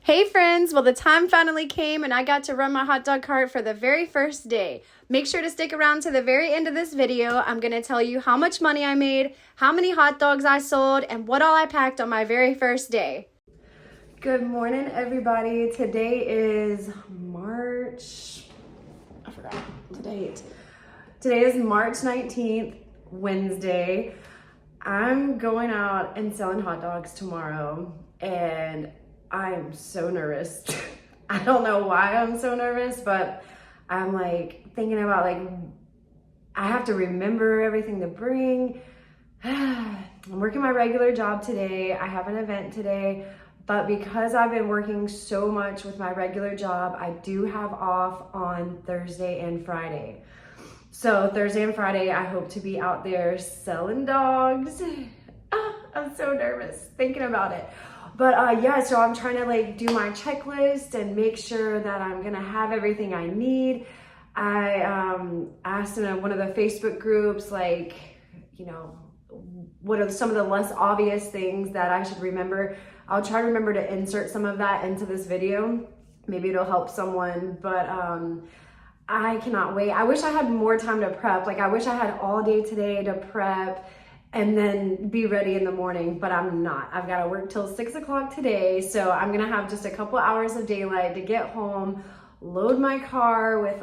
Hey friends, well the time finally came and I got to run my hot dog cart for the very first day. Make sure to stick around to the very end of this video. I'm going to tell you how much money I made, how many hot dogs I sold, and what all I packed on my very first day. Good morning everybody. Today is I forgot the date. Today is March 19th, Wednesday. I'm going out and selling hot dogs tomorrow and I am so nervous. I don't know why I'm so nervous, but I'm like thinking about I have to remember everything to bring. I'm working my regular job today. I have an event today, but because I've been working so much with my regular job, I do have off on Thursday and Friday. So Thursday and Friday, I hope to be out there selling dogs. I'm so nervous thinking about it. But yeah, so I'm trying to do my checklist and make sure that I'm gonna have everything I need. I asked in one of the Facebook groups, what are some of the less obvious things that I should remember. I'll try to remember to insert some of that into this video. Maybe it'll help someone, but I cannot wait. I wish I had more time to prep. I wish I had all day today to prep and then be ready in the morning, but I'm not. I've got to work till 6 o'clock today, so I'm gonna have just a couple hours of daylight to get home, load my car with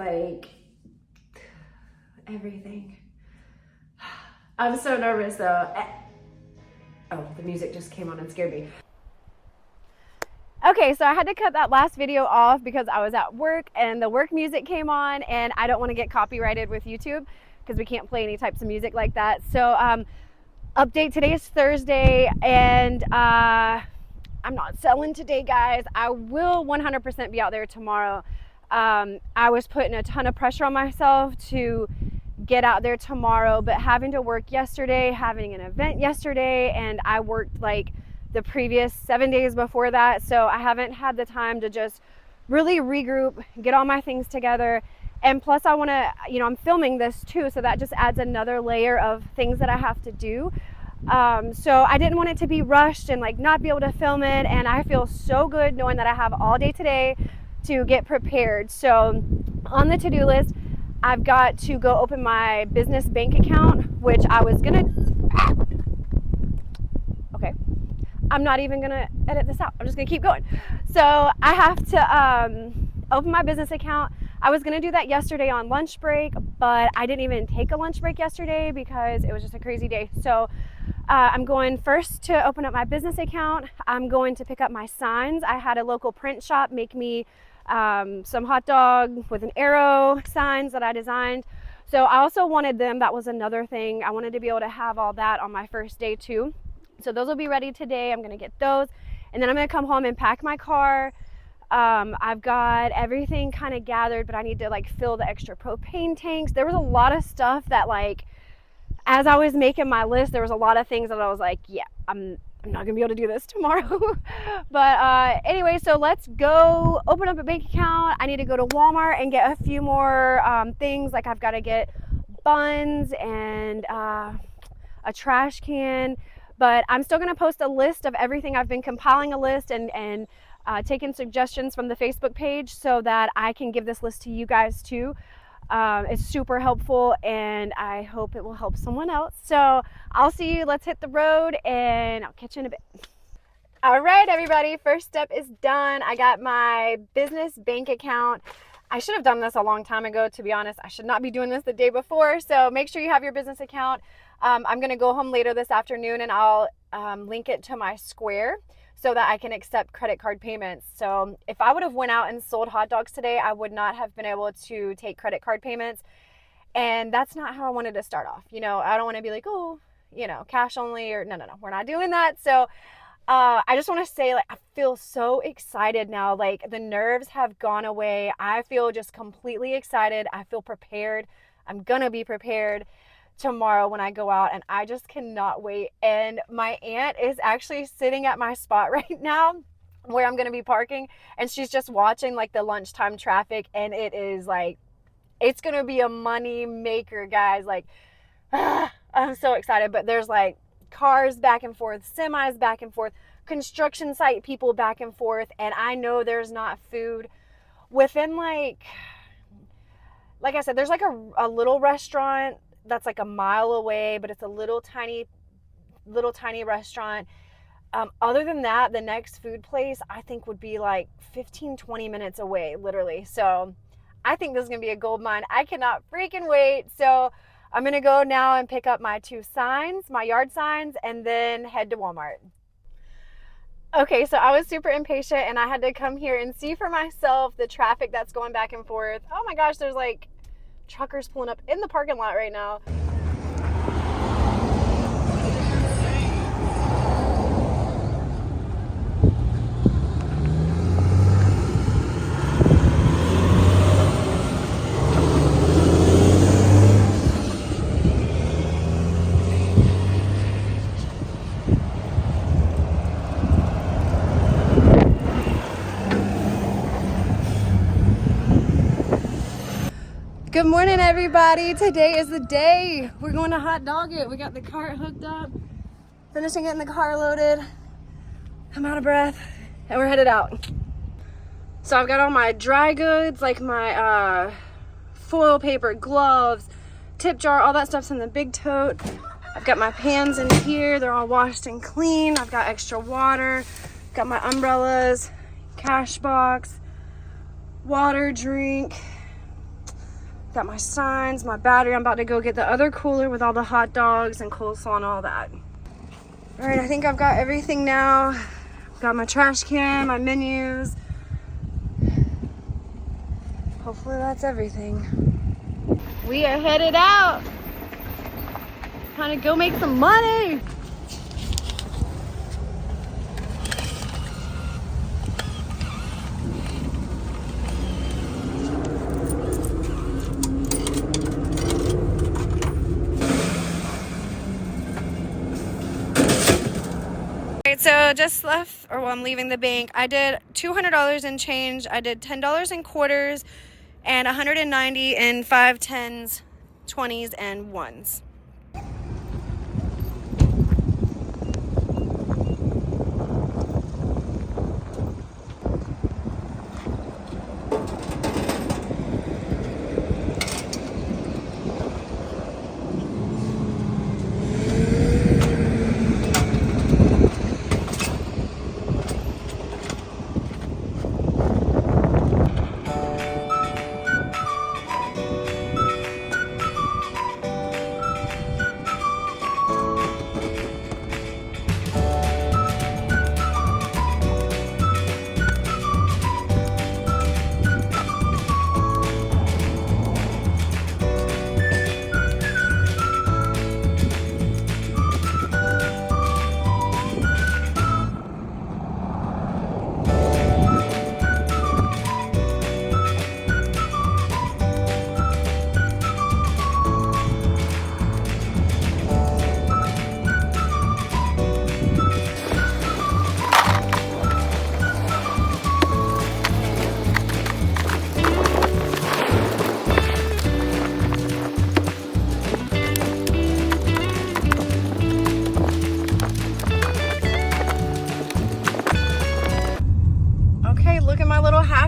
everything. I'm so nervous though. Oh, the music just came on and scared me. Okay, so I had to cut that last video off because I was at work and the work music came on and I don't want to get copyrighted with YouTube because we can't play any types of music like that. So update, today is Thursday and I'm not selling today, guys. I will 100% be out there tomorrow. I was putting a ton of pressure on myself to get out there tomorrow, but having to work yesterday, having an event yesterday, and I worked the previous 7 days before that, so I haven't had the time to just really regroup, get all my things together. And plus I want to, I'm filming this too, so that just adds another layer of things that I have to do. So I didn't want it to be rushed and not be able to film it, and I feel so good knowing that I have all day today to get prepared. So on the to-do list, I've got to go open my business bank account, which I was gonna okay, I'm not even gonna edit this out. I'm just gonna keep going. So I have to open my business account. I was gonna do that yesterday on lunch break, but I didn't even take a lunch break yesterday because it was just a crazy day. So I'm going first to open up my business account. I'm going to pick up my signs. I had a local print shop make me some hot dog with an arrow signs that I designed. So I also wanted them, that was another thing. I wanted to be able to have all that on my first day too. So those will be ready today. I'm gonna get those. And then I'm gonna come home and pack my car. I've got everything kind of gathered, but I need to fill the extra propane tanks. There was a lot of stuff that as I was making my list, there was a lot of things that I was yeah, I'm not gonna be able to do this tomorrow. But anyway, so let's go open up a bank account. I need to go to Walmart and get a few more things. I've got to get buns and a trash can. But I'm still gonna post a list of everything. I've been compiling a list and taking suggestions from the Facebook page so that I can give this list to you guys too. It's super helpful and I hope it will help someone else. So I'll see you. Let's hit the road and I'll catch you in a bit. All right, everybody, first step is done. I got my business bank account. I should have done this a long time ago, to be honest. I should not be doing this the day before. So make sure you have your business account. I'm gonna go home later this afternoon and I'll link it to my Square so that I can accept credit card payments. So if I would have went out and sold hot dogs today, I would not have been able to take credit card payments. And that's not how I wanted to start off. I don't want to be cash only or no, we're not doing that. So I just want to say I feel so excited now. The nerves have gone away. I feel just completely excited. I feel prepared. I'm gonna be prepared tomorrow when I go out, and I just cannot wait. And my aunt is actually sitting at my spot right now where I'm gonna be parking, and she's just watching the lunchtime traffic, and it is it's gonna be a money maker, guys. I'm so excited. But there's cars back and forth, semis back and forth, construction site people back and forth, and I know there's not food within like I said, there's like a little restaurant that's like a mile away, but it's a little tiny restaurant. Other than that, the next food place I think would be like 15-20 minutes away, literally. So I think this is gonna be a gold mine. I cannot freaking wait. So I'm gonna go now and pick up my 2 signs, my yard signs, and then head to Walmart. Okay, so I was super impatient and I had to come here and see for myself the traffic that's going back and forth. Oh my gosh, there's like truckers pulling up in the parking lot right now. Good morning, everybody. Today is the day. We're going to hot dog it. We got the cart hooked up, finishing getting the car loaded. I'm out of breath and we're headed out. So I've got all my dry goods, like my foil paper, gloves, tip jar, all that stuff's in the big tote. I've got my pans in here. They're all washed and clean. I've got extra water, got my umbrellas, cash box, water, drink. Got my signs, my battery. I'm about to go get the other cooler with all the hot dogs and coleslaw and all that. All right, I think I've got everything now. Got my trash can, my menus. Hopefully that's everything. We are headed out. Trying to go make some money. So just left, or well, I'm leaving the bank. I did $200 in change. I did $10 in quarters and $190 in 5, 10s, 20s, and 1s.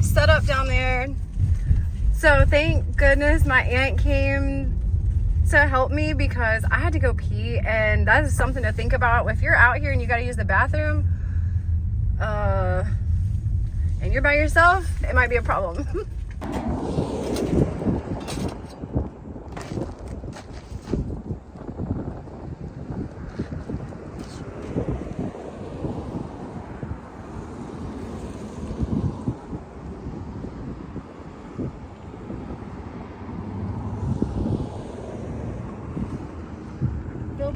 Setup down there. So thank goodness my aunt came to help me because I had to go pee, and that is something to think about if you're out here and you got to use the bathroom and you're by yourself. It might be a problem.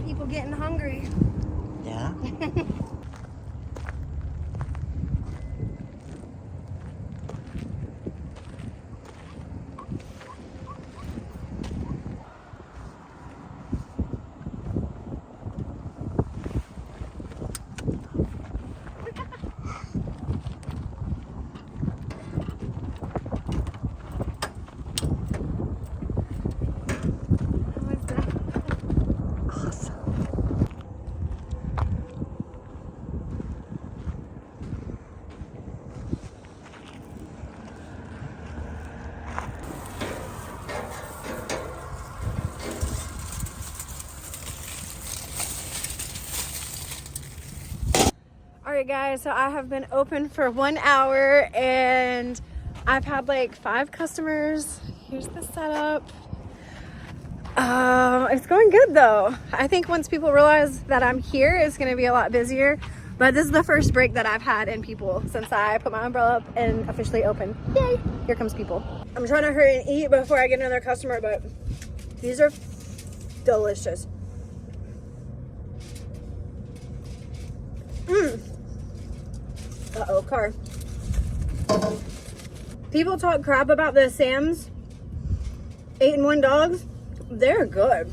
People getting hungry. Yeah. right, guys, so I have been open for 1 hour and I've had like 5 customers. Here's the setup. It's going good though. I think once people realize that I'm here, it's going to be a lot busier. But this is the first break that I've had in people since I put my umbrella up and officially open. Yay! Here comes people. I'm trying to hurry and eat before I get another customer, but these are delicious. Uh-oh, car. People talk crap about the Sam's 8-in-1 dogs. They're good.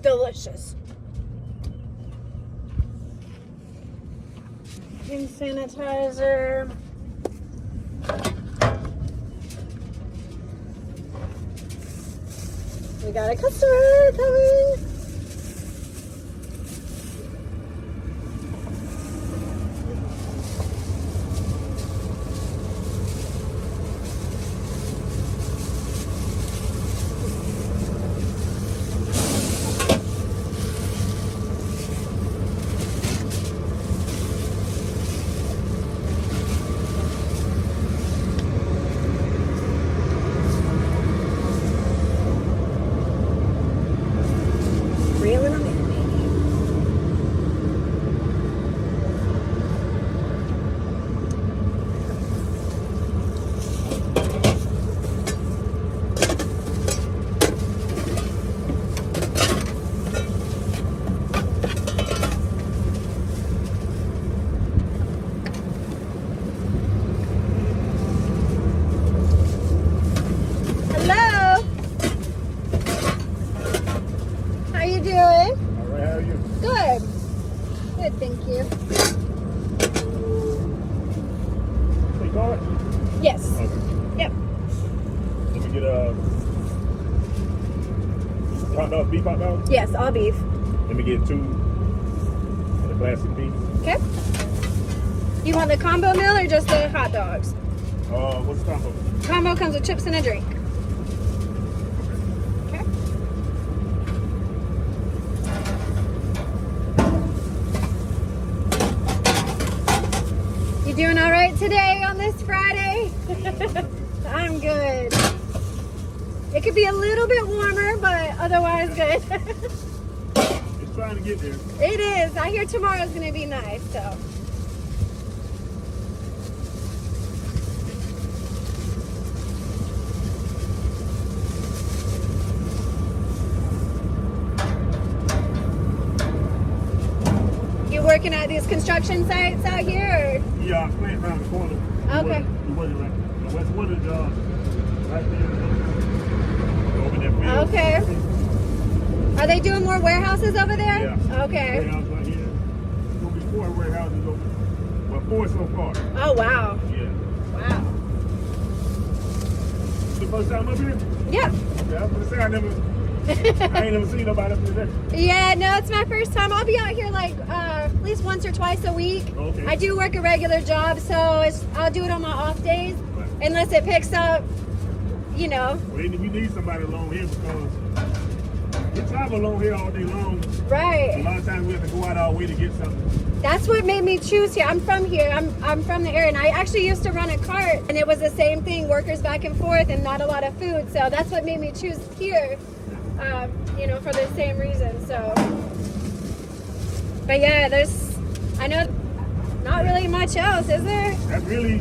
Delicious. Hand sanitizer. We got a customer coming. Thank you. You call it? Yes. Okay. Yep. Let me get a hot dog, beef hot dog. Yes, all beef. Let me get 2 and a classic beef. Okay. You want the combo meal or just the hot dogs? What's the combo? Combo comes with chips and a drink. Okay. You doing all right today on this Friday? I'm good. It could be a little bit warmer, but otherwise good. It's trying to get there. It is. I hear tomorrow's going to be nice, so. You working at these construction sites out here? Or? Yeah, I'm playing around the corner. Okay. You wasn't right. West Wooded, right there. Over there. Okay. Are they doing more warehouses over there? Yeah. Okay. Warehouse right here. There's going to be 4 warehouses over. Well, 4 so far. Oh, wow. Yeah. Wow. The first time up here? Yep. Yeah, I was going to say I ain't never seen nobody up there. Yeah, no, it's my first time. I'll be out here like at least once or twice a week. Okay. I do work a regular job, so I'll do it on my off days, Right. unless it picks up, you know. Well, we need somebody along here because we travel along here all day long. Right. A lot of times we have to go out our way to get something. That's what made me choose here. I'm from here. I'm from the area, and I actually used to run a cart, and it was the same thing, workers back and forth, and not a lot of food. So that's what made me choose here. You know, for the same reason. So, but yeah, I know not really much else, is there? That's really,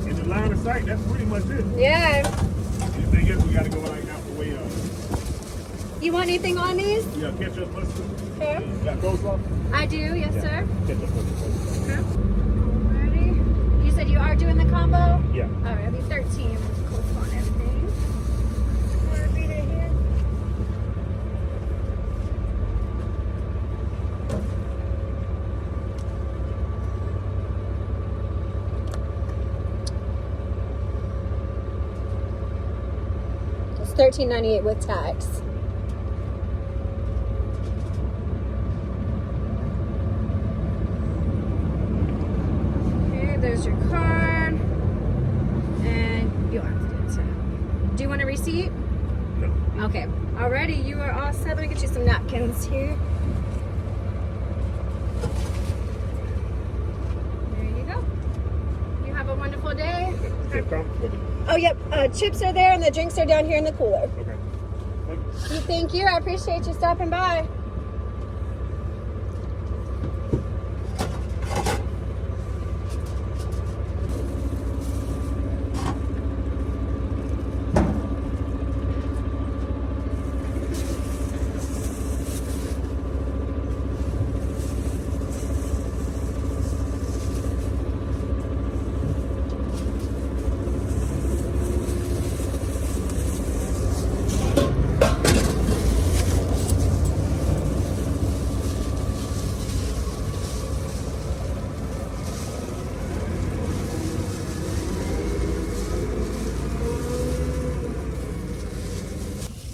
in the line of sight, that's pretty much it. Yeah. Anything else we got to go like out the way of. You want anything on these? Yeah, ketchup, mustard. Okay. You got coleslaw? I do, yes, sir. Ketchup, mustard. Okay. Alrighty. You said you are doing the combo? Yeah. Alright, it'll be 13. Coleslaw and everything. Repeat it here. It's $13.98 with tax. Okay, there's your card. And you are. Do you want a receipt? No. Okay. Alrighty, you are all set. Let me get you some napkins here. chip come? Oh, yep. Chips are there and the drinks are down here in the cooler. Okay. Thank you. Thank you. I appreciate you stopping by.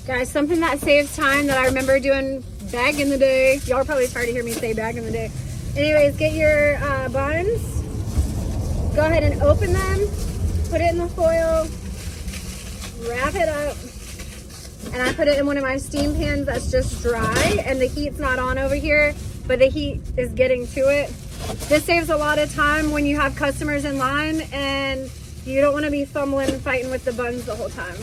Guys, something that saves time that I remember doing back in the day. Y'all are probably tired to hear me say back in the day. Anyways, get your buns. Go ahead and open them. Put it in the foil. Wrap it up. And I put it in one of my steam pans that's just dry. And the heat's not on over here, but the heat is getting to it. This saves a lot of time when you have customers in line and you don't want to be fumbling and fighting with the buns the whole time.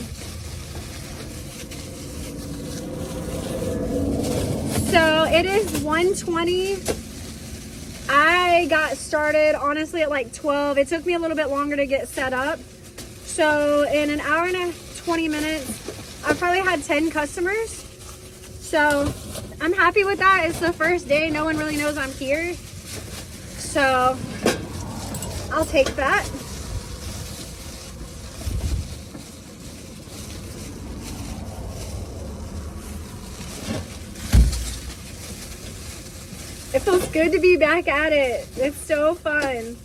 So it is 1:20. I got started honestly at like 12. It took me a little bit longer to get set up. So in an hour and 20 minutes, I probably had 10 customers. So I'm happy with that. It's the first day. No one really knows I'm here. So I'll take that. It feels good to be back at it. It's so fun.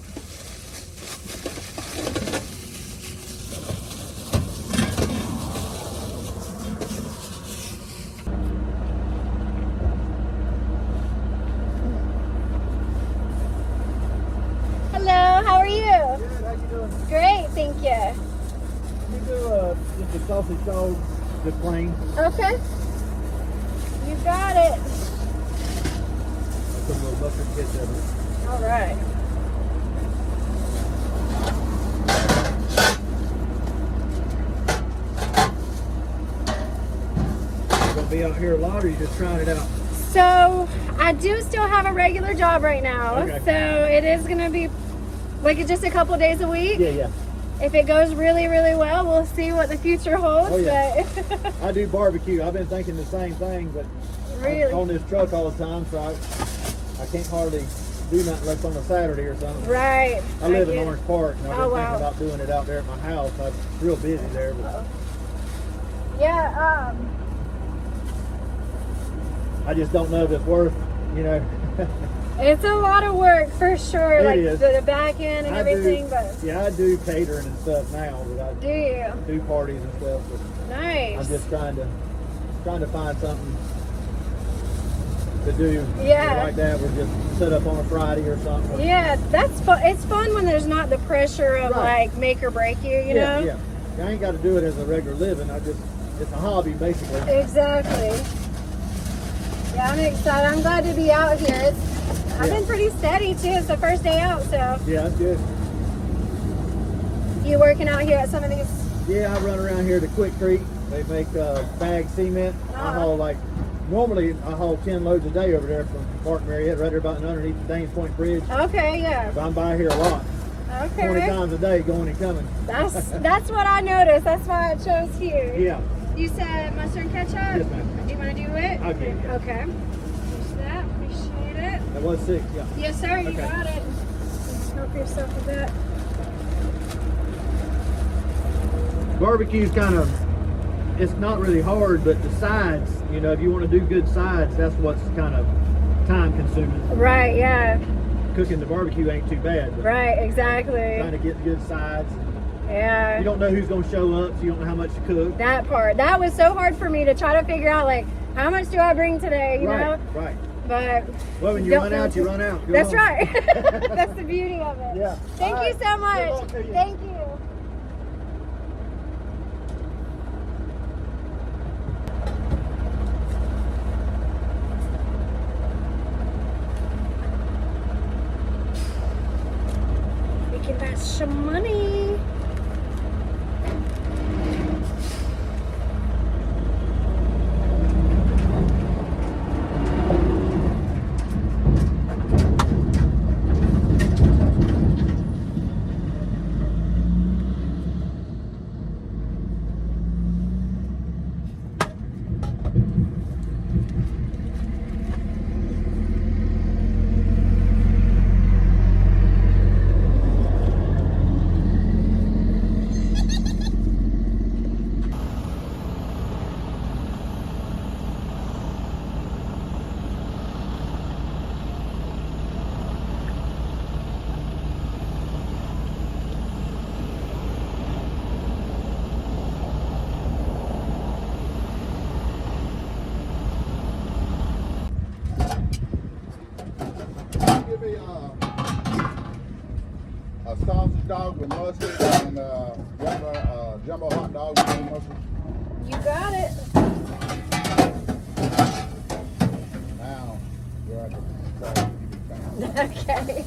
Hello, how are you? Good, how you doing? Great, thank you. You do just a sausage dog, just plain. Okay. You got it. Put a little mustard ketchup in it. All right. You gonna be out here a lot, or you just trying it out? So I do still have a regular job right now. Okay. So it is gonna be like just a couple days a week. Yeah. If it goes really, really well, we'll see what the future holds. Oh, yeah. But I do barbecue. I've been thinking the same thing, but really, I'm on this truck all the time, so I can't hardly do nothing unless on a Saturday or something. right. I live in get it. Orange Park, and I've been Oh, thinking wow. about doing it out there at my house. I'm real busy there, but Yeah. I just don't know if it's worth, It's a lot of work for sure. It like is. the back end and I everything. do, But yeah, I do catering and stuff now, but I do you? do parties and stuff. But Nice. I'm just trying to find something to do Yeah. like that. We're just set up on a Friday or something. Yeah, that's fun. It's fun when there's not the pressure of Right. like make or break you. You know. Yeah. I ain't got to do it as a regular living. It's a hobby basically. Exactly. Yeah, I'm excited. I'm glad to be out here. I've been pretty steady too. It's the first day out, so Yeah, that's good. you working out here at some of these? Yeah, I run around here to Quick Creek. They make bag cement. I haul normally I haul 10 loads a day over there from Martin Marietta, right there about underneath the Danes Point Bridge. Okay, yeah. So I'm by here a lot, 20 Okay. times a day, going and coming. That's what I noticed. That's why I chose here. Yeah. You said mustard and ketchup? Yes, ma'am. Do you want to do it? Okay. Yeah. Okay. Use that. Appreciate it. That was 6. Yeah. Yes, sir. You Okay. got it. Help yourself with that. Barbecue's it's not really hard, but the sides, if you want to do good sides, that's what's kind of time consuming. Right. Yeah. Cooking the barbecue ain't too bad, but Right. Exactly. trying to get good sides. Yeah. You don't know who's going to show up, so you don't know how much to cook. That part. That was so hard for me to try to figure out, like, how much do I bring today, you know? Right. But Well, when you don't run know out, you to- run out. Go that's home. right. That's the beauty of it. Yeah. Thank All you right. so Good much. luck to you. Thank you. We can pass some money. dog with mustard and jumbo hot dog with mustard. You got it. Now, you're at the call. Okay.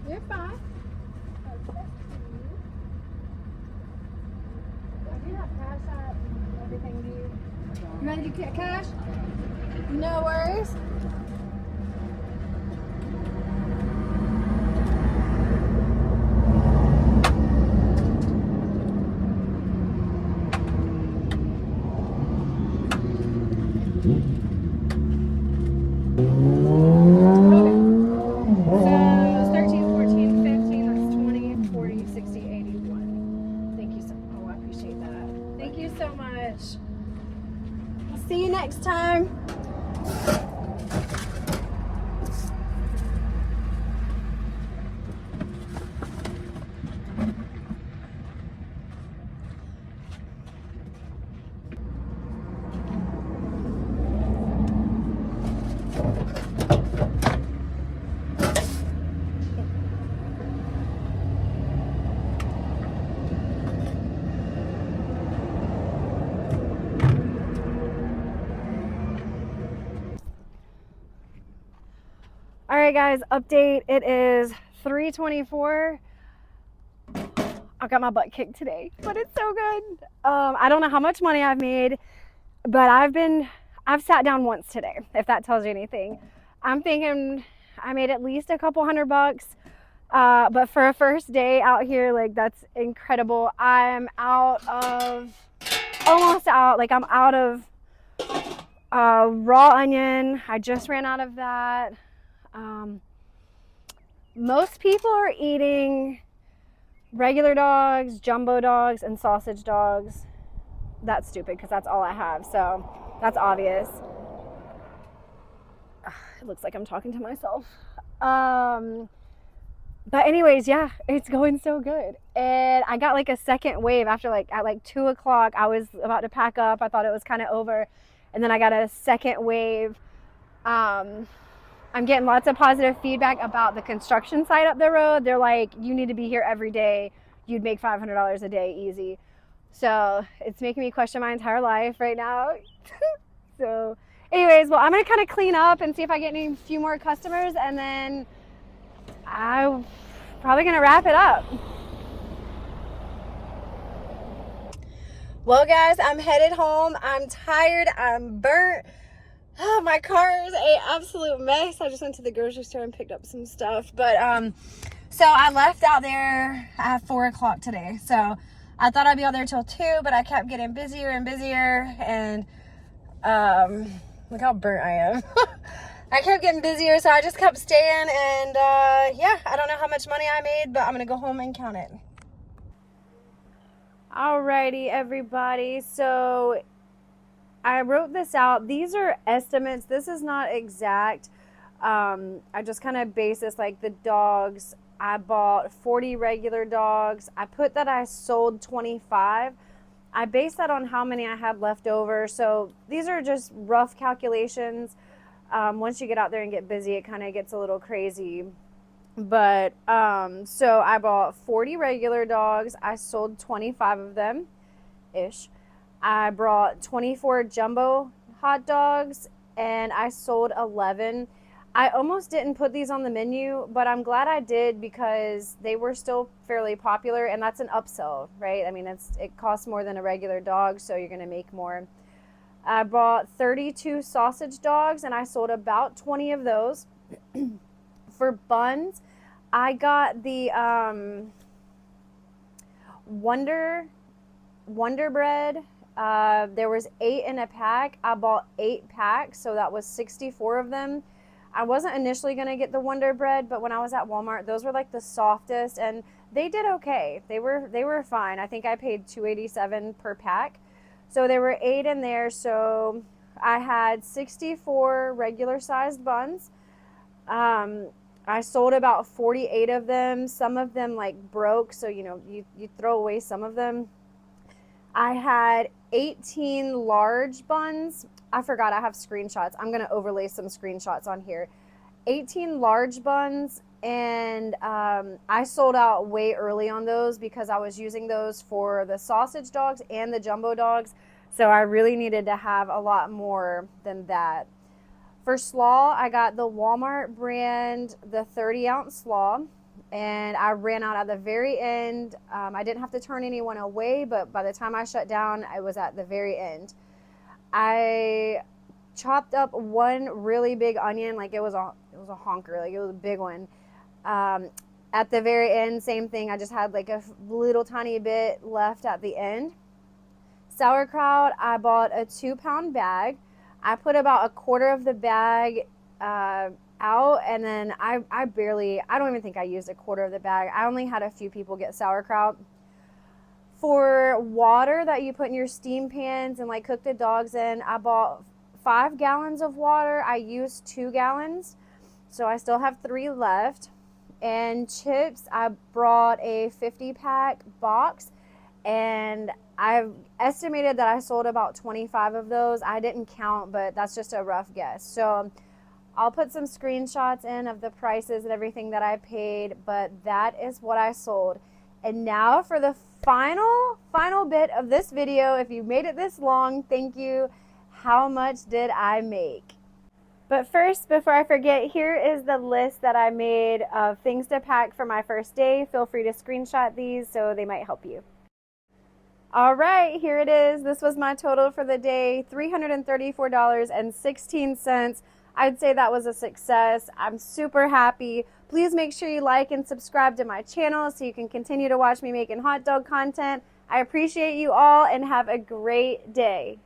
You're fine. I do have cash out and everything due. You ready to get cash? No worries. See you next time. All right, guys, update. It is 3:24. I got my butt kicked today, but it's so good. I don't know how much money I've made, but I've sat down once today, if that tells you anything. I'm thinking I made at least a couple $100. But for a first day out here, like, that's incredible. I'm almost out. Like, I'm out of raw onion. I just ran out of that. Most people are eating regular dogs, jumbo dogs, and sausage dogs. That's stupid because that's all I have, so that's obvious. It looks like I'm talking to myself. But anyways, yeah, it's going so good. And I got like a second wave after at like 2 o'clock. I was about to pack up. I thought it was kind of over. And then I got a second wave. I'm getting lots of positive feedback about the construction site up the road. They're like, you need to be here every day. You'd make $500 a day easy. So it's making me question my entire life right now. So anyways, well, I'm going to kind of clean up and see if I get a few more customers, and then I'm probably going to wrap it up. Well, guys, I'm headed home. I'm tired. I'm burnt. Oh, my car is an absolute mess. I just went to the grocery store and picked up some stuff. But so I left out there at 4 o'clock today. So I thought I'd be out there till 2, but I kept getting busier and busier. And look how burnt I am. I kept getting busier, so I just kept staying. And yeah, I don't know how much money I made, but I'm going to go home and count it. Alrighty, everybody. So I wrote this out. These are estimates. This is not exact. I just kind of base this like the dogs. I bought 40 regular dogs. I put that I sold 25. I based that on how many I had left over. So these are just rough calculations. Once you get out there and get busy, it kind of gets a little crazy. But so I bought 40 regular dogs. I sold 25 of them ish. I brought 24 jumbo hot dogs and I sold 11. I almost didn't put these on the menu, but I'm glad I did because they were still fairly popular, and that's an upsell, right? I mean, it costs more than a regular dog, so you're going to make more. I bought 32 sausage dogs and I sold about 20 of those. For buns, I got the Wonder Bread. There was 8 in a pack. I bought 8 packs, so that was 64 of them. I wasn't initially going to get the Wonder Bread, but when I was at Walmart, those were like the softest, and they did okay. They were fine. I think I paid $2.87 per pack. So there were 8 in there, so I had 64 regular sized buns. I sold about 48 of them. Some of them like broke, so you throw away some of them. I had 18 large buns. I forgot I have screenshots. I'm going to overlay some screenshots on here. 18 large buns, and I sold out way early on those because I was using those for the sausage dogs and the jumbo dogs. So I really needed to have a lot more than that. For slaw, I got the Walmart brand, the 30-ounce slaw. And I ran out at the very end. I didn't have to turn anyone away, but by the time I shut down, I was at the very end. I chopped up one really big onion, like it was a honker, like it was a big one. At the very end, same thing. I just had like a little tiny bit left at the end. Sauerkraut, I bought a 2-pound bag. I put about a quarter of the bag out, and then I don't even think I used a quarter of the bag. I only had a few people get sauerkraut. For water that you put in your steam pans and like cook the dogs in, I bought 5 gallons of water. I used 2 gallons, so I still have 3 left. And chips, I brought a 50-pack box, and I've estimated that I sold about 25 of those. I didn't count, but that's just a rough guess. So I'll put some screenshots in of the prices and everything that I paid, but that is what I sold. And now for the final bit of this video. If you made it this long, thank you. How much did I make? But first, before I forget, here is the list that I made of things to pack for my first day. Feel free to screenshot these so they might help you. All right, here it is. This was my total for the day, $334.16. I'd say that was a success. I'm super happy. Please make sure you like and subscribe to my channel so you can continue to watch me making hot dog content. I appreciate you all and have a great day.